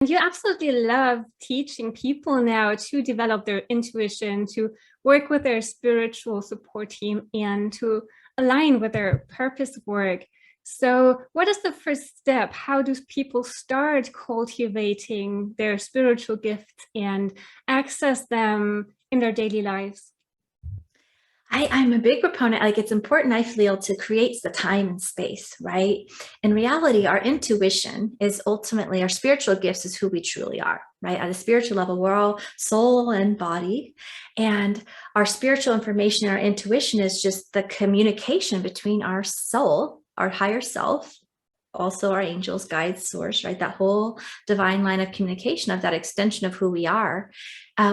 You absolutely love teaching people now to develop their intuition, to work with their spiritual support team, and to align with their purpose work. So what is the first step? How do people start cultivating their spiritual gifts and access them in their daily lives? I'm a big proponent, like it's important, I feel, to create the time and space, right? In reality, our intuition is ultimately, our spiritual gifts is who we truly are, right? At a spiritual level, we're all soul and body. And our spiritual information, our intuition is just the communication between our soul, our higher self, also our angels, guides, source, right? That whole divine line of communication of that extension of who we are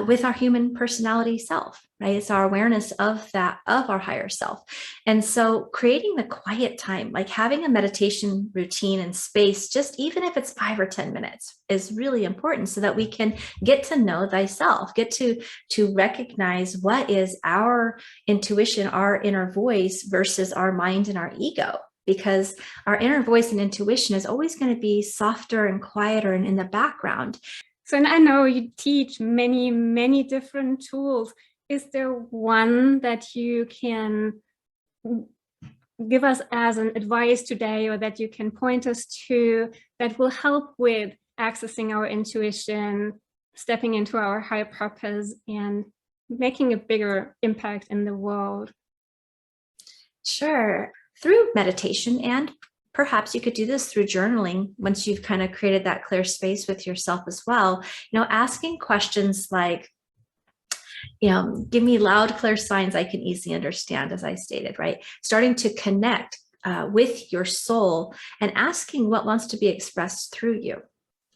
with our human personality self, right? It's our awareness of that, of our higher self. And so creating the quiet time, like having a meditation routine and space, just even if it's 5 or 10 minutes, is really important so that we can get to know thyself, get to recognize what is our intuition, our inner voice versus our mind and our ego. Because our inner voice and intuition is always going to be softer and quieter and in the background. So I know you teach many, many different tools. Is there one that you can give us as an advice today, or that you can point us to, that will help with accessing our intuition, stepping into our higher purpose, and making a bigger impact in the world? Sure. Through meditation, and perhaps you could do this through journaling once you've kind of created that clear space with yourself as well. Asking questions like, give me loud, clear signs I can easily understand, as I stated, right? Starting to connect with your soul and asking what wants to be expressed through you.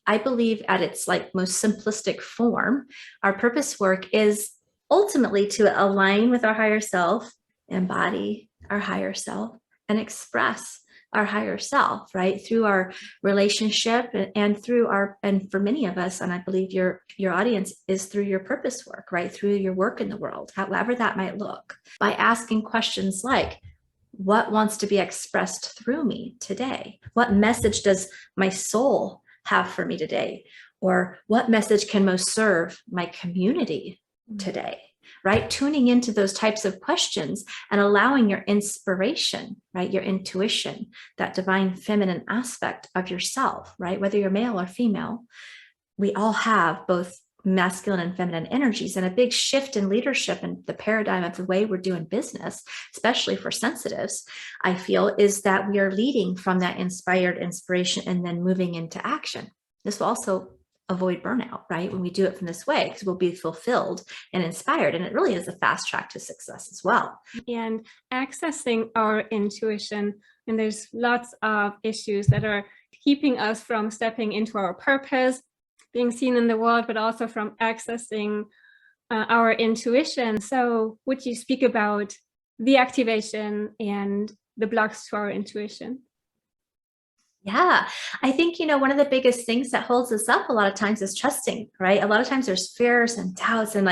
I believe at its most simplistic form, our purpose work is ultimately to align with our higher self, embody our higher self, and express our higher self, right? Through our relationship and through and for many of us, and I believe your audience, is through your purpose work, right? Through your work in the world, however that might look, by asking questions like, what wants to be expressed through me today? What message does my soul have for me today? Or what message can most serve my community today? Right? Tuning into those types of questions and allowing your inspiration, right? Your intuition, that divine feminine aspect of yourself, right? Whether you're male or female, we all have both masculine and feminine energies. And a big shift in leadership and the paradigm of the way we're doing business, especially for sensitives, I feel, is that we are leading from that inspired inspiration and then moving into action. This will also avoid burnout, right? When we do it from this way, because we'll be fulfilled and inspired. And it really is a fast track to success as well. And accessing our intuition, and there's lots of issues that are keeping us from stepping into our purpose, being seen in the world, but also from accessing our intuition. So would you speak about the activation and the blocks to our intuition? Yeah, I think, one of the biggest things that holds us up a lot of times is trusting, right? A lot of times there's fears and doubts and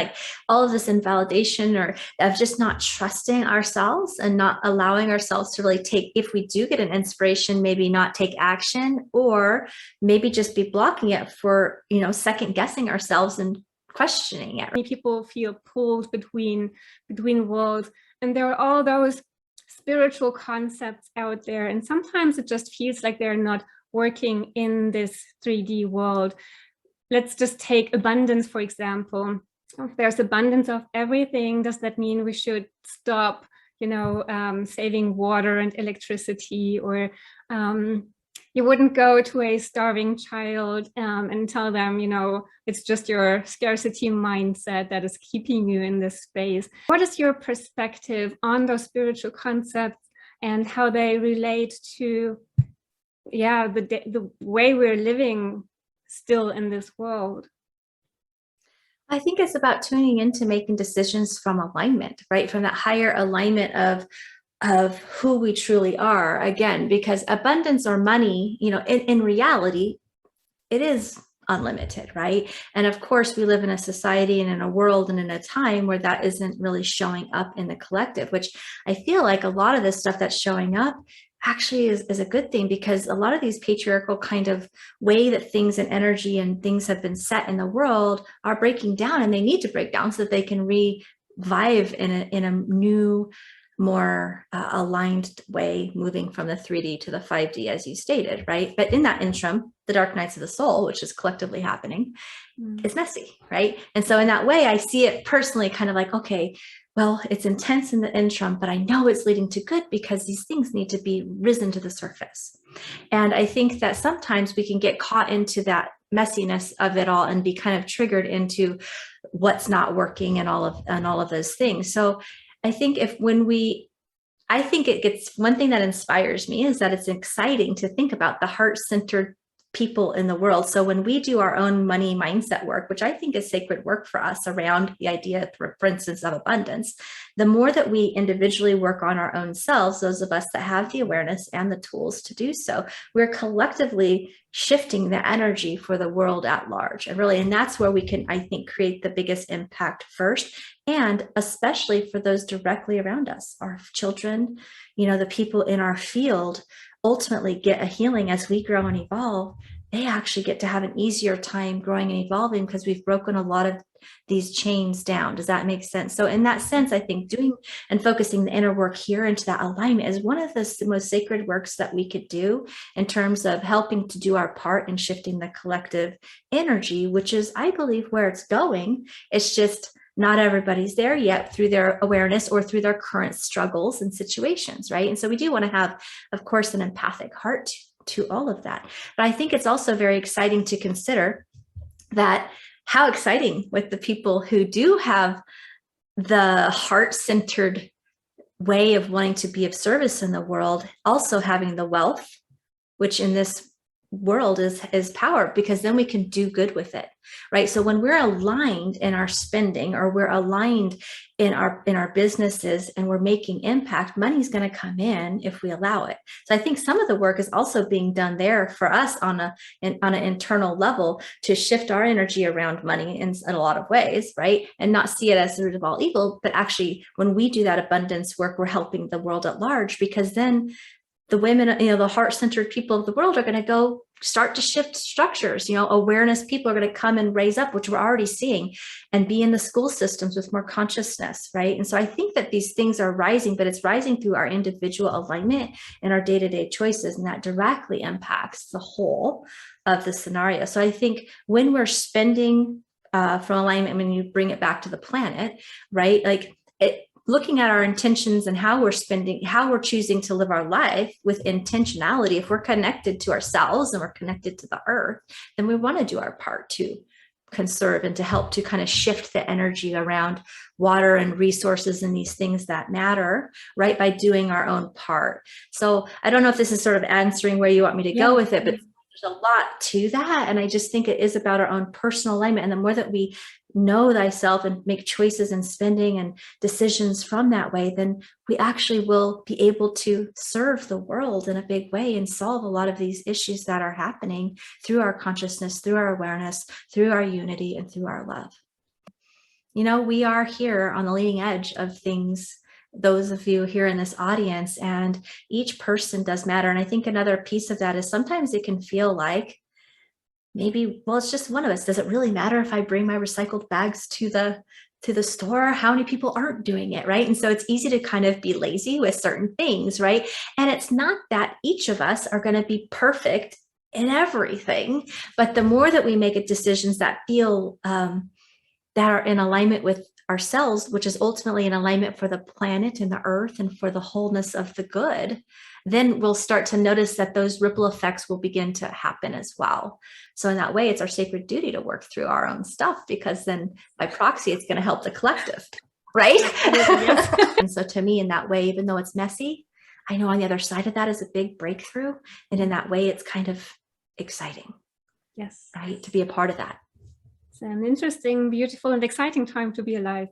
all of this invalidation, or of just not trusting ourselves and not allowing ourselves to really take, if we do get an inspiration, maybe not take action, or maybe just be blocking it for, second guessing ourselves and questioning it. Many people feel pulled between worlds, and there are all those spiritual concepts out there, and sometimes it just feels like they're not working in this 3D world. Let's just take abundance, for example. If there's abundance of everything, does that mean we should stop, saving water and electricity? Or you wouldn't go to a starving child and tell them, it's just your scarcity mindset that is keeping you in this space. What is your perspective on those spiritual concepts and how they relate to, the way we're living still in this world? I think it's about tuning into making decisions from alignment, right? From that higher alignment of who we truly are, again, because abundance or money, in reality, it is unlimited, right? And of course, we live in a society and in a world and in a time where that isn't really showing up in the collective, which I feel like a lot of this stuff that's showing up actually is a good thing, because a lot of these patriarchal kind of way that things and energy and things have been set in the world are breaking down, and they need to break down so that they can revive in a new, more aligned way, moving from the 3D to the 5D, as you stated, right? But in that interim, the dark nights of the soul, which is collectively happening, is messy, right? And so in that way, I see it personally kind of like, okay, well, it's intense in the interim, but I know it's leading to good because these things need to be risen to the surface. And I think that sometimes we can get caught into that messiness of it all and be kind of triggered into what's not working and all of those things. So I think I think it gets, one thing that inspires me is that it's exciting to think about the heart-centered people in the world. So when we do our own money mindset work, which I think is sacred work for us around the idea, for instance, of abundance, the more that we individually work on our own selves, those of us that have the awareness and the tools to do so, we're collectively shifting the energy for the world at large. And that's where we can, I think, create the biggest impact first. And especially for those directly around us, our children, the people in our field, ultimately get a healing as we grow and evolve. They actually get to have an easier time growing and evolving because we've broken a lot of these chains down. Does that make sense? So in that sense, I think doing and focusing the inner work here into that alignment is one of the most sacred works that we could do in terms of helping to do our part in shifting the collective energy, which is, I believe, where it's going. It's just not everybody's there yet through their awareness or through their current struggles and situations, right? And so we do want to have, of course, an empathic heart to all of that. But I think it's also very exciting to consider that how exciting with the people who do have the heart-centered way of wanting to be of service in the world, also having the wealth, which in this world is power, because then we can do good with it, right? So when we're aligned in our spending, or we're aligned in our businesses, and we're making impact, money's going to come in if we allow it. So I think some of the work is also being done there for us on an internal level to shift our energy around money in a lot of ways, right? And not see it as the root of all evil, but actually when we do that abundance work, we're helping the world at large, because then the women, the heart-centered people of the world are going to go start to shift structures. Awareness people are going to come and raise up, which we're already seeing, and be in the school systems with more consciousness, right? And so I think that these things are rising, but it's rising through our individual alignment and our day-to-day choices, and that directly impacts the whole of the scenario. So I think when we're spending from alignment, when you bring it back to the planet, right? Looking at our intentions and how we're spending, how we're choosing to live our life with intentionality. If we're connected to ourselves and we're connected to the earth, then we want to do our part to conserve and to help to kind of shift the energy around water and resources and these things that matter, right? By doing our own part. So I don't know if this is sort of answering where you want me to go with it, but there's a lot to that. And I just think it is about our own personal alignment. And the more that we know thyself and make choices and spending and decisions from that way, then we actually will be able to serve the world in a big way and solve a lot of these issues that are happening through our consciousness, through our awareness, through our unity, and through our love. We are here on the leading edge of things, those of you here in this audience, and each person does matter. And I think another piece of that is sometimes it can feel like maybe, well, it's just one of us. Does it really matter if I bring my recycled bags to the store? How many people aren't doing it, right? And so it's easy to kind of be lazy with certain things, right? And it's not that each of us are going to be perfect in everything, but the more that we make decisions that feel that are in alignment with ourselves, which is ultimately in alignment for the planet and the earth and for the wholeness of the good, then we'll start to notice that those ripple effects will begin to happen as well. So in that way, it's our sacred duty to work through our own stuff, because then by proxy, it's going to help the collective, right? And so to me, in that way, even though it's messy, I know on the other side of that is a big breakthrough. And in that way, it's kind of exciting. Yes. Right? To be a part of that. It's an interesting, beautiful, and exciting time to be alive.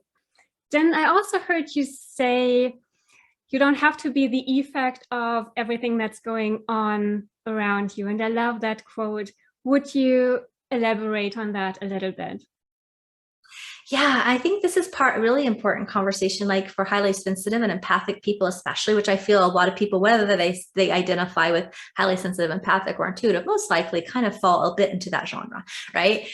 Jen, I also heard you say you don't have to be the effect of everything that's going on around you. And I love that quote. Would you elaborate on that a little bit? Yeah, I think this is part really important conversation, like for highly sensitive and empathic people, especially, which I feel a lot of people, whether they identify with highly sensitive, empathic, or intuitive, most likely kind of fall a bit into that genre, right?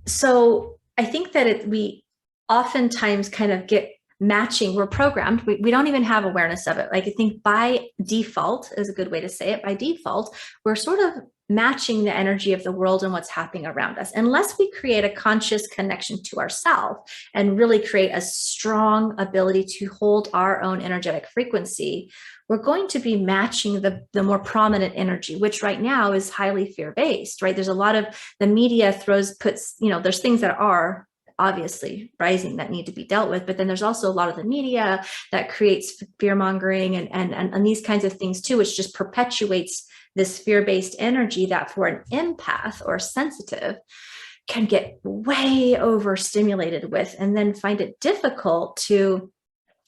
So I think that we oftentimes kind of get matching, we're programmed, we don't even have awareness of it. Like, I think by default is a good way to say it. By default, we're sort of matching the energy of the world and what's happening around us, unless we create a conscious connection to ourselves and really create a strong ability to hold our own energetic frequency. We're going to be matching the more prominent energy, which right now is highly fear-based, right? There's a lot of, the media puts, there's things that are obviously rising that need to be dealt with, but then there's also a lot of the media that creates fear mongering and these kinds of things too, which just perpetuates this fear-based energy that for an empath or sensitive can get way overstimulated with, and then find it difficult to,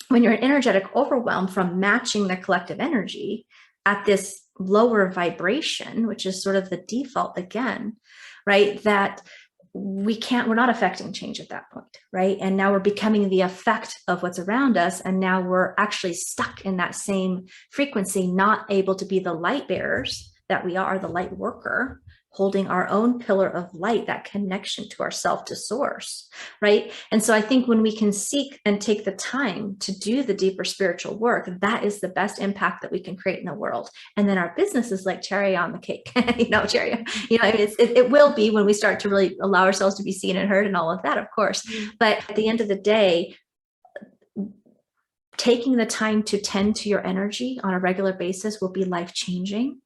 when you're in energetic overwhelm from matching the collective energy at this lower vibration, which is sort of the default again, right? That we're not affecting change at that point, right? And now we're becoming the effect of what's around us. And now we're actually stuck in that same frequency, not able to be the light bearers that we are, the light worker, holding our own pillar of light, that connection to ourself, to source, right? And so I think when we can seek and take the time to do the deeper spiritual work, that is the best impact that we can create in the world. And then our business is like cherry on the cake, it will be when we start to really allow ourselves to be seen and heard and all of that, of course. But at the end of the day, taking the time to tend to your energy on a regular basis will be life-changing.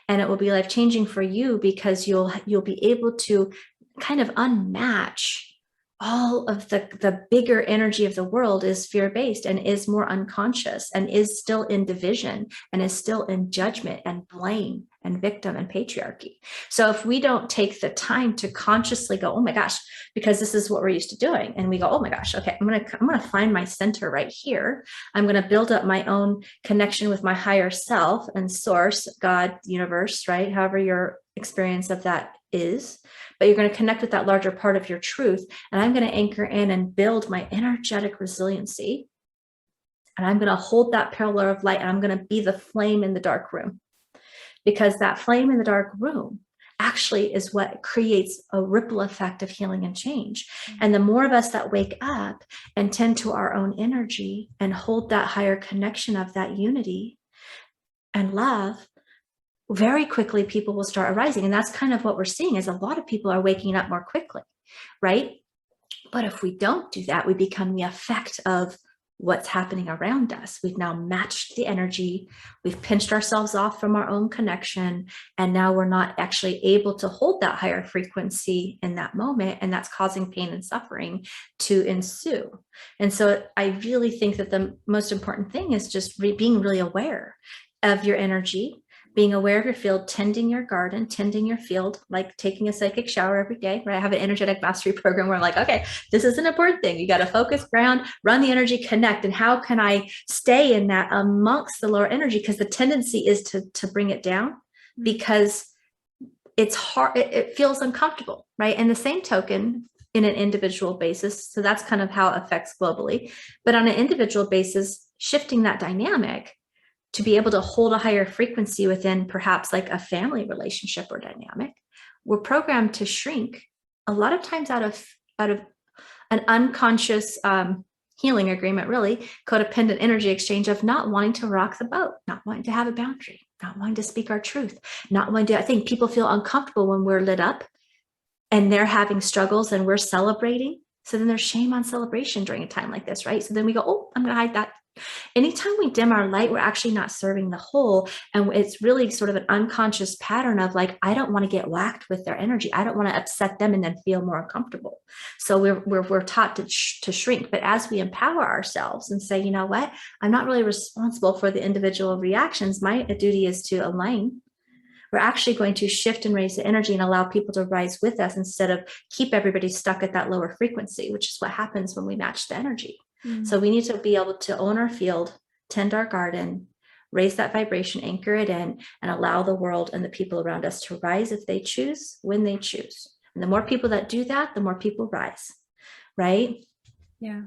And it will be life-changing for you, because you'll be able to kind of unmatch all of the bigger energy of the world is fear-based and is more unconscious and is still in division and is still in judgment and blame and victim and patriarchy. So if we don't take the time to consciously go, oh my gosh, because this is what we're used to doing, and we go, oh my gosh, okay, I'm gonna find my center right here. I'm gonna build up my own connection with my higher self and source, God, universe, right? However your experience of that is, but you're going to connect with that larger part of your truth. And I'm going to anchor in and build my energetic resiliency. And I'm going to hold that pillar of light, and I'm going to be the flame in the dark room, because that flame in the dark room actually is what creates a ripple effect of healing and change. And the more of us that wake up and tend to our own energy and hold that higher connection of that unity and love, very quickly people will start arising. And that's kind of what we're seeing, is a lot of people are waking up more quickly, right? But if we don't do that, we become the effect of what's happening around us. We've now matched the energy, we've pinched ourselves off from our own connection, and now we're not actually able to hold that higher frequency in that moment, and that's causing pain and suffering to ensue. And so I really think that the most important thing is just being really aware of your energy, being aware of your field, tending your garden, tending your field, like taking a psychic shower every day, right? I have an energetic mastery program where I'm like, okay, this is an important thing. You got to focus, ground, run the energy, connect. And how can I stay in that amongst the lower energy? Because the tendency is to bring it down, because it's hard, it feels uncomfortable, right? And the same token, in an individual basis, so that's kind of how it affects globally, but on an individual basis, shifting that dynamic to be able to hold a higher frequency within perhaps like a family relationship or dynamic, we're programmed to shrink a lot of times out of an unconscious healing agreement, really codependent energy exchange of not wanting to rock the boat, not wanting to have a boundary, not wanting to speak our truth, not wanting to. I think people feel uncomfortable when we're lit up and they're having struggles and we're celebrating. So then there's shame on celebration during a time like this, right? So then we go, oh, I'm going to hide that. Anytime we dim our light, we're actually not serving the whole. And it's really sort of an unconscious pattern of like, I don't want to get whacked with their energy. I don't want to upset them and then feel more uncomfortable. So we're taught to shrink. But as we empower ourselves and say, you know what, I'm not really responsible for the individual reactions. My duty is to align. We're actually going to shift and raise the energy and allow people to rise with us instead of keep everybody stuck at that lower frequency, which is what happens when we match the energy. So we need to be able to own our field, tend our garden, raise that vibration, anchor it in, and allow the world and the people around us to rise if they choose, when they choose. And the more people that do that, the more people rise. right? Yeah.